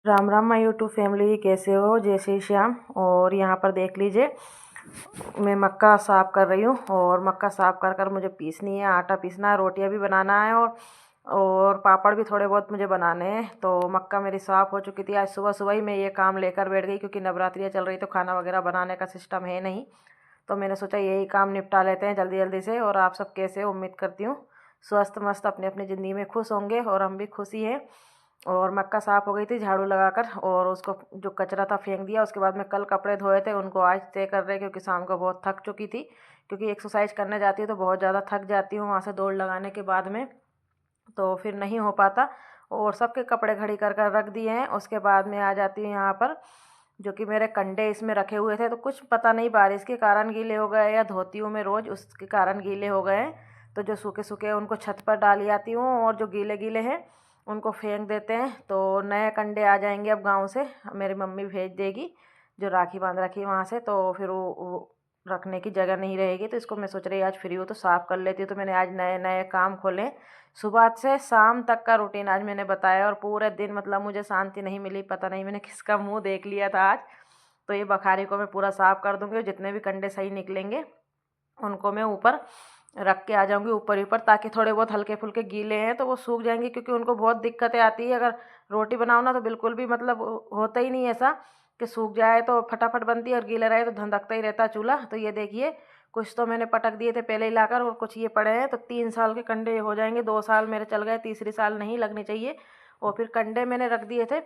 Ram Ram my YouTube family, कैसे हो? जय श्री श्याम। और यहाँ पर देख लीजिए, मैं मक्का साफ़ कर रही हूँ और मक्का साफ़ कर कर मुझे पीसनी है, आटा पीसना है, रोटियाँ भी बनाना है और पापड़ भी थोड़े बहुत मुझे बनाने हैं। तो मक्का मेरी साफ़ हो चुकी थी। आज सुबह सुबह ही मैं ये काम लेकर बैठ गई, क्योंकि नवरात्रियाँ चल रही तो खाना वगैरह बनाने का सिस्टम है नहीं। तो मैंने सोचा यही काम निपटा लेते हैं जल्दी जल्दी से। और आप सब कैसे हो? उम्मीद करती हूँ स्वस्थ मस्त अपनी अपनी ज़िंदगी में खुश होंगे, और हम भी खुश ही हैं। और मक्का साफ़ हो गई थी झाड़ू लगाकर, और उसको जो कचरा था फेंक दिया। उसके बाद में कल कपड़े धोए थे, उनको आज तय कर रहे, क्योंकि शाम को बहुत थक चुकी थी। क्योंकि एक्सरसाइज करने जाती हूँ तो बहुत ज़्यादा थक जाती हूँ वहाँ से दौड़ लगाने के बाद में, तो फिर नहीं हो पाता। और सबके कपड़े घड़ी कर कर रख दिए हैं। उसके बाद में आ जाती हूँ यहाँ पर, जो कि मेरे कंडे इसमें रखे हुए थे, तो कुछ पता नहीं बारिश के कारण गीले हो गए या धोती हूँ मैं रोज़ उसके कारण गीले हो गए हैं। तो जो सूखे सूखे हैं उनको छत पर डाल आती हूँ, और जो गीले गीले हैं उनको फेंक देते हैं। तो नए कंडे आ जाएंगे अब गांव से, मेरी मम्मी भेज देगी जो राखी बांध रखी है वहाँ से। तो फिर वो रखने की जगह नहीं रहेगी, तो इसको मैं सोच रही आज फ्री हूँ तो साफ़ कर लेती हूँ। तो मैंने आज नए नए काम खोले, सुबह से शाम तक का रूटीन आज मैंने बताया। और पूरे दिन मतलब मुझे शांति नहीं मिली, पता नहीं मैंने किसका मुंह देख लिया था आज। तो ये बखारी को मैं पूरा साफ़ कर दूँगी, और जितने भी कंडे सही निकलेंगे उनको मैं ऊपर रख के आ जाऊँगी, ऊपर ऊपर, ताकि थोड़े बहुत हल्के फुल्के गीले हैं तो वो सूख जाएंगे। क्योंकि उनको बहुत दिक्कतें आती है, अगर रोटी बनाओ ना तो बिल्कुल भी मतलब होता ही नहीं ऐसा कि सूख जाए तो फटाफट बनती है, और गीला रहे तो धंधकता ही रहता है चूल्हा। तो ये देखिए, कुछ तो मैंने पटक दिए थे पहले ही लाकर, और कुछ ये पड़े हैं। तो 3 साल के कंडे हो जाएंगे, 2 साल मेरे चल गए, तीसरी साल नहीं लगनी चाहिए। और फिर कंडे मैंने रख दिए थे।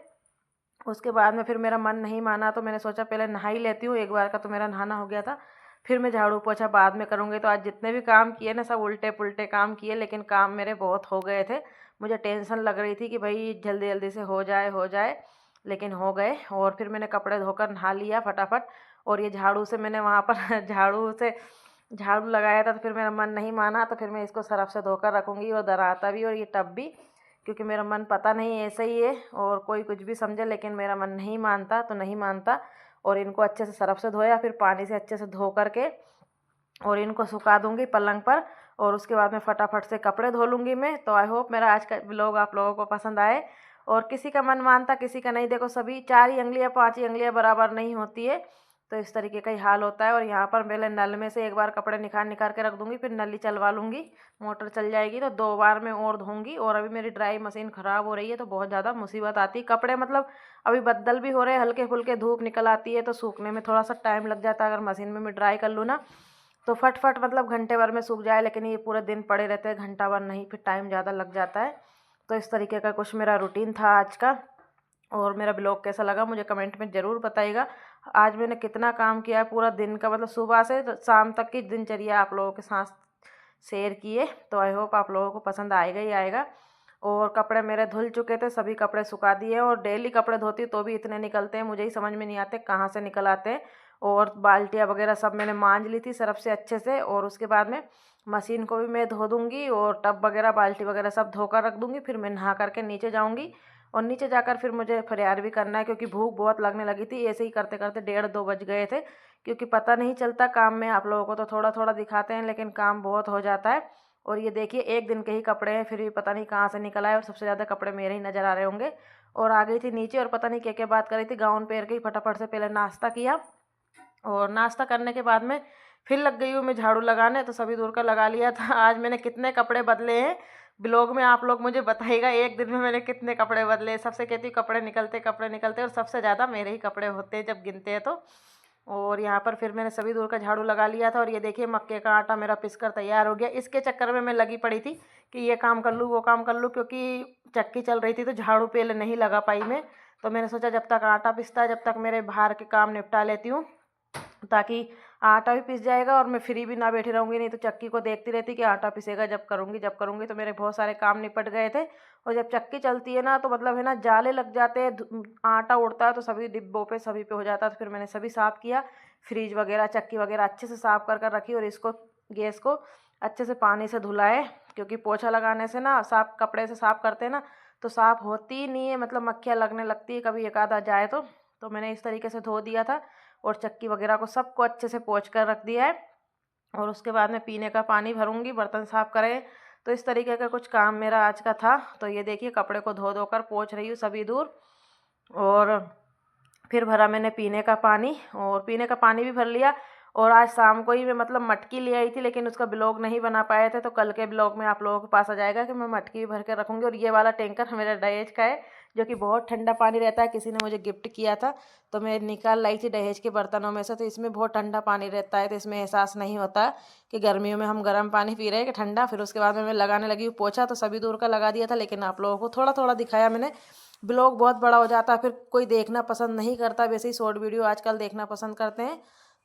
उसके बाद में फिर मेरा मन नहीं माना, तो मैंने सोचा पहले नहा ही लेती हूँ, एक बार का तो मेरा नहाना हो गया था। फिर मैं झाड़ू पोछा बाद में करूँगी। तो आज जितने भी काम किए ना, सब उल्टे पुल्टे काम किए, लेकिन काम मेरे बहुत हो गए थे। मुझे टेंशन लग रही थी कि भाई जल्दी जल्दी से हो जाए हो जाए, लेकिन हो गए। और फिर मैंने कपड़े धोकर नहा लिया फटाफट। और ये झाड़ू से मैंने वहाँ पर झाड़ू से झाड़ू लगाया था, तो फिर मेरा मन नहीं माना, तो फिर मैं इसको सरफ से धोकर रखूँगी, और दराता भी और ये टब भी। क्योंकि मेरा मन पता नहीं ऐसा ही है, और कोई कुछ भी समझे, लेकिन मेरा मन नहीं मानता तो नहीं मानता। और इनको अच्छे से सरफ से धोया, फिर पानी से अच्छे से धो करके और इनको सुखा दूंगी पलंग पर। और उसके बाद में फटाफट से कपड़े धो लूँगी मैं। तो आई होप मेरा आज का ब्लॉग आप लोगों को पसंद आए। और किसी का मन मानता किसी का नहीं, देखो सभी 4 ही अंगलियाँ 5 ही अंगलियाँ बराबर नहीं होती है। तो इस तरीके का ही हाल होता है। और यहाँ पर पहले नल में से एक बार कपड़े निकाल निकाल के रख दूँगी, फिर नली चलवा लूँगी, मोटर चल जाएगी तो 2 बार में और धोऊँगी। और अभी मेरी ड्राई मशीन ख़राब हो रही है, तो बहुत ज़्यादा मुसीबत आती है। कपड़े मतलब अभी बदल भी हो रहे हैं, हल्के फुल्के धूप निकल आती है, तो सूखने में थोड़ा सा टाइम लग जाता है। अगर मशीन में मैं ड्राई कर लूँ ना तो फट मतलब घंटे भर में सूख जाए, लेकिन ये पूरे दिन पड़े रहते हैं, घंटा भर नहीं, फिर टाइम ज़्यादा लग जाता है। तो इस तरीके का कुछ मेरा रूटीन था आज का। और मेरा ब्लॉग कैसा लगा मुझे कमेंट में ज़रूर बताइएगा। आज मैंने कितना काम किया है पूरा दिन का, मतलब सुबह से शाम तक की दिनचर्या आप लोगों के साथ शेयर किए। तो आई होप आप लोगों को पसंद आएगा ही आएगा। और कपड़े मेरे धुल चुके थे, सभी कपड़े सुखा दिए। और डेली कपड़े धोती तो भी इतने निकलते हैं, मुझे ही समझ में नहीं आते कहाँ से निकल आते हैं। और बाल्टियाँ वगैरह सब मैंने मांज ली थी सरफ से अच्छे से। और उसके बाद में मशीन को भी मैं धो दूँगी, और टब वगैरह बाल्टी वगैरह सब धोकर रख दूँगी। फिर मैं नहा करके नीचे जाऊँगी, और नीचे जाकर फिर मुझे फरियार भी करना है, क्योंकि भूख बहुत लगने लगी थी। ऐसे ही करते करते 1:30-2 बज गए थे। क्योंकि पता नहीं चलता काम में, आप लोगों को तो थोड़ा थोड़ा दिखाते हैं, लेकिन काम बहुत हो जाता है। और ये देखिए, एक दिन के ही कपड़े हैं, फिर भी पता नहीं कहाँ से निकल आए, और सबसे ज़्यादा कपड़े मेरे ही नज़र आ रहे होंगे। और आ गई थी नीचे, और पता नहीं क्या क्या बात कर रही थी, गाउन पहन के ही फटाफट से पहले नाश्ता किया। और नाश्ता करने के बाद में फिर लग गई हूँ मैं झाड़ू लगाने, तो सभी दूर का लगा लिया था। आज मैंने कितने कपड़े बदले हैं ब्लॉग में आप लोग मुझे बताइएगा, एक दिन में मैंने कितने कपड़े बदले। सबसे कहती हूँ कपड़े निकलते, और सबसे ज़्यादा मेरे ही कपड़े होते हैं जब गिनते हैं तो। और यहाँ पर फिर मैंने सभी दूर का झाड़ू लगा लिया था। और ये देखिए, मक्के का आटा मेरा पिसकर तैयार हो गया। इसके चक्कर में मैं लगी पड़ी थी कि ये काम कर लूँ वो काम कर लूँ, क्योंकि चक्की चल रही थी तो झाड़ू पहले नहीं लगा पाई मैं। तो मैंने सोचा जब तक आटा पिसता है जब तक मेरे बाहर के काम निपटा लेती हूँ, ताकि आटा भी पिस जाएगा और मैं फ्री भी ना बैठी रहूँगी। नहीं तो चक्की को देखती रहती कि आटा पिसेगा जब करूँगी। तो मेरे बहुत सारे काम निपट गए थे। और जब चक्की चलती है ना तो मतलब है ना, जाले लग जाते हैं, आटा उड़ता है तो सभी डिब्बों पे सभी पे हो जाता है। तो फिर मैंने सभी साफ़ किया, फ्रिज वगैरह चक्की वगैरह अच्छे से साफ़ कर कर रखी। और इसको गैस को अच्छे से पानी से धुलाए, क्योंकि पोछा लगाने से ना, साफ कपड़े से साफ़ करते हैं ना तो साफ़ होती ही नहीं है, मतलब मक्खियाँ लगने लगती है कभी एक आधा जाए तो मैंने इस तरीके से धो दिया था। और चक्की वगैरह को सबको अच्छे से पोंछ कर रख दिया है। और उसके बाद में पीने का पानी भरूंगी, बर्तन साफ करें। तो इस तरीके का कुछ काम मेरा आज का था। तो ये देखिए, कपड़े को धो धो कर पोंछ रही हूँ सभी दूर। और फिर भरा मैंने पीने का पानी, और पीने का पानी भी भर लिया। और आज शाम को ही मैं मतलब मटकी ले आई थी, लेकिन उसका ब्लॉग नहीं बना पाए थे, तो कल के ब्लॉग में आप लोगों के पास आ जाएगा कि मैं मटकी भी भर के रखूँगी। और ये वाला टैंकर मेरा दहेज का है, जो कि बहुत ठंडा पानी रहता है, किसी ने मुझे गिफ्ट किया था, तो मैं निकाल लाई थी दहेज के बर्तनों में से। तो इसमें बहुत ठंडा पानी रहता है, तो इसमें एहसास नहीं होता कि गर्मियों में हम गर्म पानी पी रहे हैं कि ठंडा। फिर उसके बाद में मैं लगाने लगी हूँ पोछा, तो सभी दूर का लगा दिया था, लेकिन आप लोगों को थोड़ा थोड़ा दिखाया मैंने। ब्लॉग बहुत बड़ा हो जाता है, फिर कोई देखना पसंद नहीं करता, वैसे ही शॉर्ट वीडियो आजकल देखना पसंद करते हैं,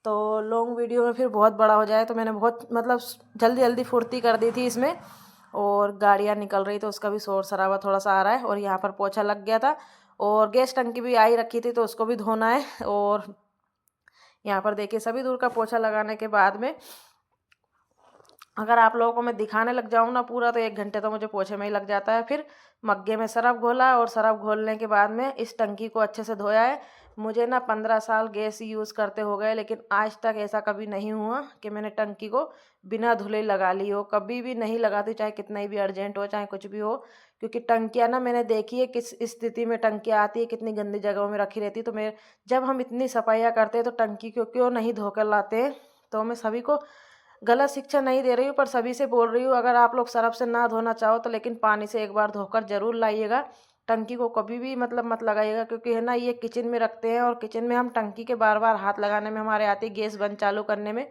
तो लॉन्ग वीडियो में फिर बहुत बड़ा हो जाए, तो मैंने बहुत मतलब जल्दी जल्दी फुर्ती कर दी थी इसमें। और गाड़ियाँ निकल रही तो उसका भी शोर शराबा थोड़ा सा आ रहा है। और यहाँ पर पोछा लग गया था, और गैस टंकी भी आई रखी थी, तो उसको भी धोना है। और यहाँ पर देखिए सभी दूर का पोछा लगाने के बाद में अगर आप लोगों को मैं दिखाने लग जाऊँ ना पूरा, तो 1 घंटे तो मुझे पोछे में ही लग जाता है। फिर मग्गे में सरफ घोला, और सरफ घोलने के बाद में इस टंकी को अच्छे से धोया है। मुझे ना 15 साल गैस यूज़ करते हो गए, लेकिन आज तक ऐसा कभी नहीं हुआ कि मैंने टंकी को बिना धुले लगा ली हो। कभी भी नहीं लगाती, चाहे कितना ही भी अर्जेंट हो, चाहे कुछ भी हो। क्योंकि टंकियाँ ना मैंने देखी है किस स्थिति में टंकियाँ आती है, कितनी गंदी जगहों में रखी रहती है। तो मैं जब हम इतनी सफाइयाँ करते हैं तो टंकी को क्यों नहीं धोकर लाते हैं। तो मैं सभी को गलत शिक्षा नहीं दे रही हूँ, पर सभी से बोल रही हूँ, अगर आप लोग सरफ से ना धोना चाहो तो लेकिन पानी से एक बार धोकर ज़रूर लाइएगा। टंकी को कभी भी मतलब मत लगाइएगा, क्योंकि है ना ये किचन में रखते हैं, और किचन में हम टंकी के बार बार हाथ लगाने में हमारे आती है, गैस बंद चालू करने में,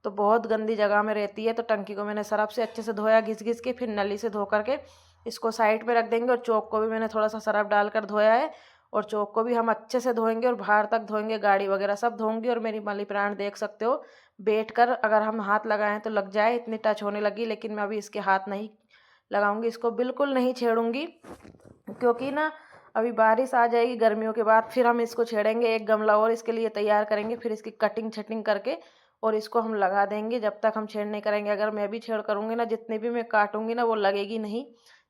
तो बहुत गंदी जगह में रहती है। तो टंकी को मैंने सरफ से अच्छे से धोया घिस घिस के, फिर नली से धो करके इसको साइड पे रख देंगे। और चौक को भी मैंने थोड़ा सा सरफ डालकर धोया है, और चौक को भी हम अच्छे से धोएंगे, और बाहर तक धोएंगे, गाड़ी वगैरह सब धोंगी। और मेरी मनी प्लांट देख सकते हो, बैठ कर अगर हम हाथ लगाएं तो लग जाए, इतनी टच होने लगी। लेकिन मैं अभी इसके हाथ नहीं लगाऊंगी, इसको बिल्कुल नहीं छेड़ूंगी, क्योंकि ना अभी बारिश आ जाएगी गर्मियों के बाद, फिर हम इसको छेड़ेंगे। एक गमला और इसके लिए तैयार करेंगे, फिर इसकी कटिंग छटिंग करके और इसको हम लगा देंगे। जब तक हम छेड़ नहीं करेंगे, अगर मैं भी छेड़ करूँगी ना, जितनी भी मैं काटूंगी ना वो लगेगी नहीं।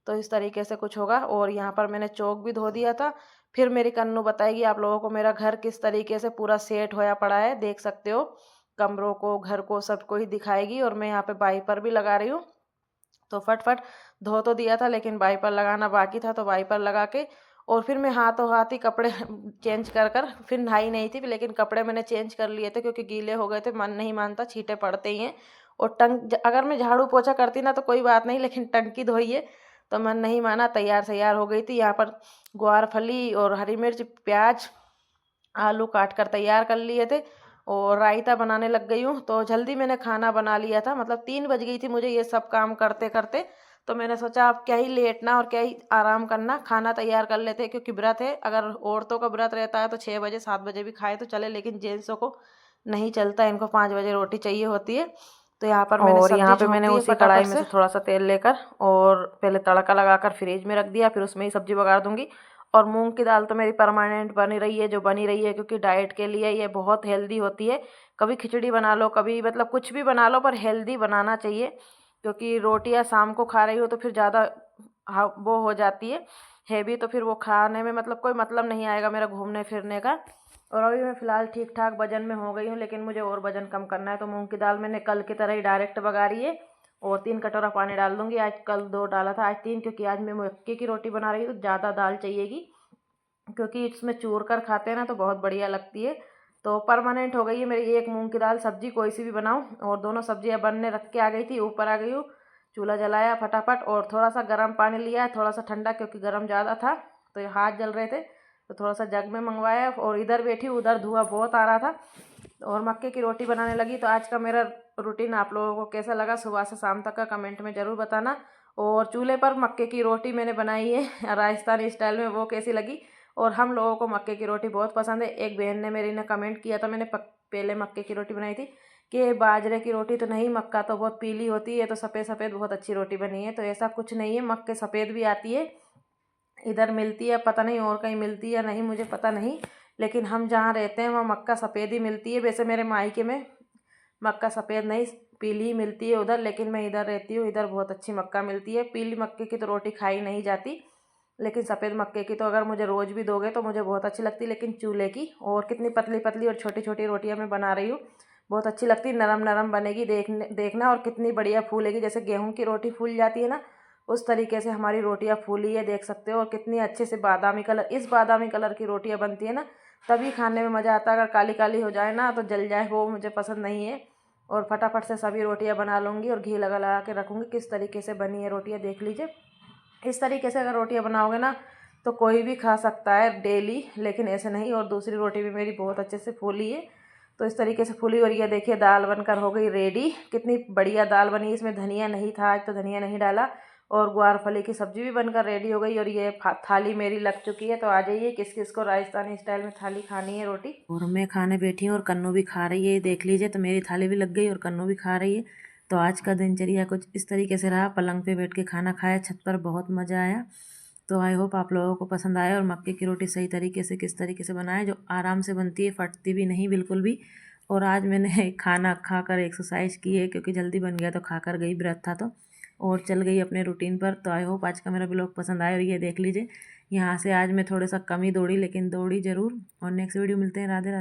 तो इस तरीके से कुछ होगा। और यहाँ पर मैंने चौक भी धो दिया था। फिर मेरी कन्नू बताएगी आप लोगों को मेरा घर किस तरीके से पूरा सेट होया पड़ा है, देख सकते हो। कमरों को, घर को, सबको ही दिखाएगी। और मैं यहाँ पे वाइपर भी लगा रही हूँ, तो फटफट धो तो दिया था, लेकिन वाइपर लगाना बाकी था, तो वाइपर लगा के और फिर मैं हाथों हाथ ही कपड़े चेंज कर कर फिर नहाई नहीं थी, लेकिन कपड़े मैंने चेंज कर लिए थे, क्योंकि गीले हो गए थे। मन नहीं मानता, छींटे पड़ते ही हैं। और अगर मैं झाड़ू पोछा करती ना तो कोई बात नहीं, लेकिन टंकी धोइए तो मन नहीं माना। तैयार हो गई थी। यहाँ पर ग्वार फली और हरी मिर्च, प्याज, आलू काट कर तैयार कर लिए थे, और रायता बनाने लग गई हूँ। तो जल्दी मैंने खाना बना लिया था, मतलब 3 बज गई थी मुझे ये सब काम करते करते। तो मैंने सोचा अब क्या ही लेटना और क्या ही आराम करना, खाना तैयार कर लेते, क्योंकि व्रत है। अगर औरतों का व्रत रहता है तो 6 बजे 7 बजे भी खाए तो चले, लेकिन जेंट्सों को नहीं चलता, इनको 5 बजे रोटी चाहिए होती है। तो यहाँ पर मैंने और सब्जी यहाँ पे झोंक मैंने दी है उसी कढ़ाई फटाफट में से। से थोड़ा सा तेल लेकर और पहले तड़का लगाकर फ्रिज में रख दिया, फिर उसमें ही सब्जी बघार दूंगी। और मूंग की दाल तो मेरी परमानेंट बनी रही है, जो बनी रही है, क्योंकि डाइट के लिए ये बहुत हेल्दी होती है। कभी खिचड़ी बना लो, कभी मतलब कुछ भी बना लो, पर हेल्दी बनाना चाहिए। क्योंकि रोटियां शाम को खा रही हो तो फिर ज़्यादा वो हो जाती है हैवी, तो फिर वो खाने में मतलब कोई मतलब नहीं आएगा मेरा घूमने फिरने का। और अभी मैं फ़िलहाल ठीक ठाक वजन में हो गई हूँ, लेकिन मुझे और वजन कम करना है। तो मूंग की दाल मैंने कल की तरह ही डायरेक्ट बघारी है, और 3 कटोरा पानी डाल दूंगी। आज कल 2 डाला था, आज 3, क्योंकि आज मैं मक्के की रोटी बना रही हूँ तो ज़्यादा दाल चाहिएगी, क्योंकि इसमें चूर कर खाते हैं ना तो बहुत बढ़िया लगती है। तो परमानेंट हो गई है मेरी एक मूंग की दाल सब्जी, कोई सी भी बनाऊँ। और दोनों सब्जियां बनने रख के आ गई थी, ऊपर आ गई हूँ, चूल्हा जलाया फटाफट, और थोड़ा सा गर्म पानी लिया, थोड़ा सा ठंडा, क्योंकि गर्म ज़्यादा था तो ये हाथ जल रहे थे, तो थोड़ा सा जग में मंगवाया। और इधर बैठी, उधर धुआं बहुत आ रहा था, और मक्के की रोटी बनाने लगी। तो आज का मेरा रूटीन आप लोगों को कैसा लगा, सुबह से शाम तक का कमेंट में ज़रूर बताना। और चूल्हे पर मक्के की रोटी मैंने बनाई है राजस्थानी स्टाइल में, वो कैसी लगी। और हम लोगों को मक्के की रोटी बहुत पसंद है। एक बहन ने मेरी ने कमेंट किया था, मैंने पहले मक्के की रोटी बनाई थी, कि बाजरे की रोटी तो नहीं, मक्का तो बहुत पीली होती है, तो सफ़ेद सफ़ेद बहुत अच्छी रोटी बनी है। तो ऐसा कुछ नहीं है, मक्के सफ़ेद भी आती है, इधर मिलती है, पता नहीं और कहीं मिलती है या नहीं, मुझे पता नहीं। लेकिन हम जहाँ रहते हैं वहाँ मक्का सफ़ेद ही मिलती है। वैसे मेरे मायके में मक्का सफ़ेद नहीं, पीली ही मिलती है उधर, लेकिन मैं इधर रहती हूँ, इधर बहुत अच्छी मक्का मिलती है। पीली मक्के की तो रोटी खाई नहीं जाती, लेकिन सफ़ेद मक्के की तो अगर मुझे रोज़ भी दोगे तो मुझे बहुत अच्छी लगती। लेकिन चूल्हे की, और कितनी पतली पतली और छोटी छोटी रोटियाँ मैं बना रही हूँ, बहुत अच्छी लगती, नरम नरम बनेगी। देखना, और कितनी बढ़िया फूलेगी, जैसे गेहूँ की रोटी फूल जाती है ना, उस तरीके से हमारी रोटियां फूली है, देख सकते हो। और कितनी अच्छे से बादामी कलर, इस बादामी कलर की रोटियां बनती है ना तभी खाने में मज़ा आता है। अगर काली काली हो जाए ना तो जल जाए, वो मुझे पसंद नहीं है। और फटाफट से सभी रोटियां बना लूँगी और घी लगा लगा के रखूँगी। किस तरीके से बनी है रोटियां देख लीजिए। इस तरीके से अगर रोटियां बनाओगे ना तो कोई भी खा सकता है डेली, लेकिन ऐसे नहीं। और दूसरी रोटी भी मेरी बहुत अच्छे से फूली है। तो इस तरीके से फूली। और ये देखिए दाल बनकर हो गई रेडी। कितनी बढ़िया दाल बनी, इसमें धनिया नहीं था, आज तो धनिया नहीं डाला। और ग्वारफली की सब्जी भी बनकर रेडी हो गई। और ये थाली मेरी लग चुकी है। तो आ जाइए, किस किस को राजस्थानी स्टाइल में थाली खानी है रोटी। और मैं खाने बैठी हूँ और कन्नू भी खा रही है, देख लीजिए। तो मेरी थाली भी लग गई और कन्नू भी खा रही है। तो आज का दिनचर्या कुछ इस तरीके से रहा। पलंग पे बैठ के खाना खाया, छत पर बहुत मज़ा आया। तो आई होप आप लोगों को पसंद आया। और मक्के की रोटी सही तरीके से किस तरीके से बनाए, जो आराम से बनती है, फटती भी नहीं बिल्कुल भी। और आज मैंने खाना खाकर एक्सरसाइज की है, क्योंकि जल्दी बन गया तो खाकर गई, व्रत था तो। और चल गई अपने रूटीन पर। तो आई होप आज का मेरा ब्लॉग पसंद आया। और ये देख लीजिए, यहाँ से आज मैं थोड़ा सा कम ही दौड़ी, लेकिन दौड़ी ज़रूर। और नेक्स्ट वीडियो मिलते हैं। राधे राधे।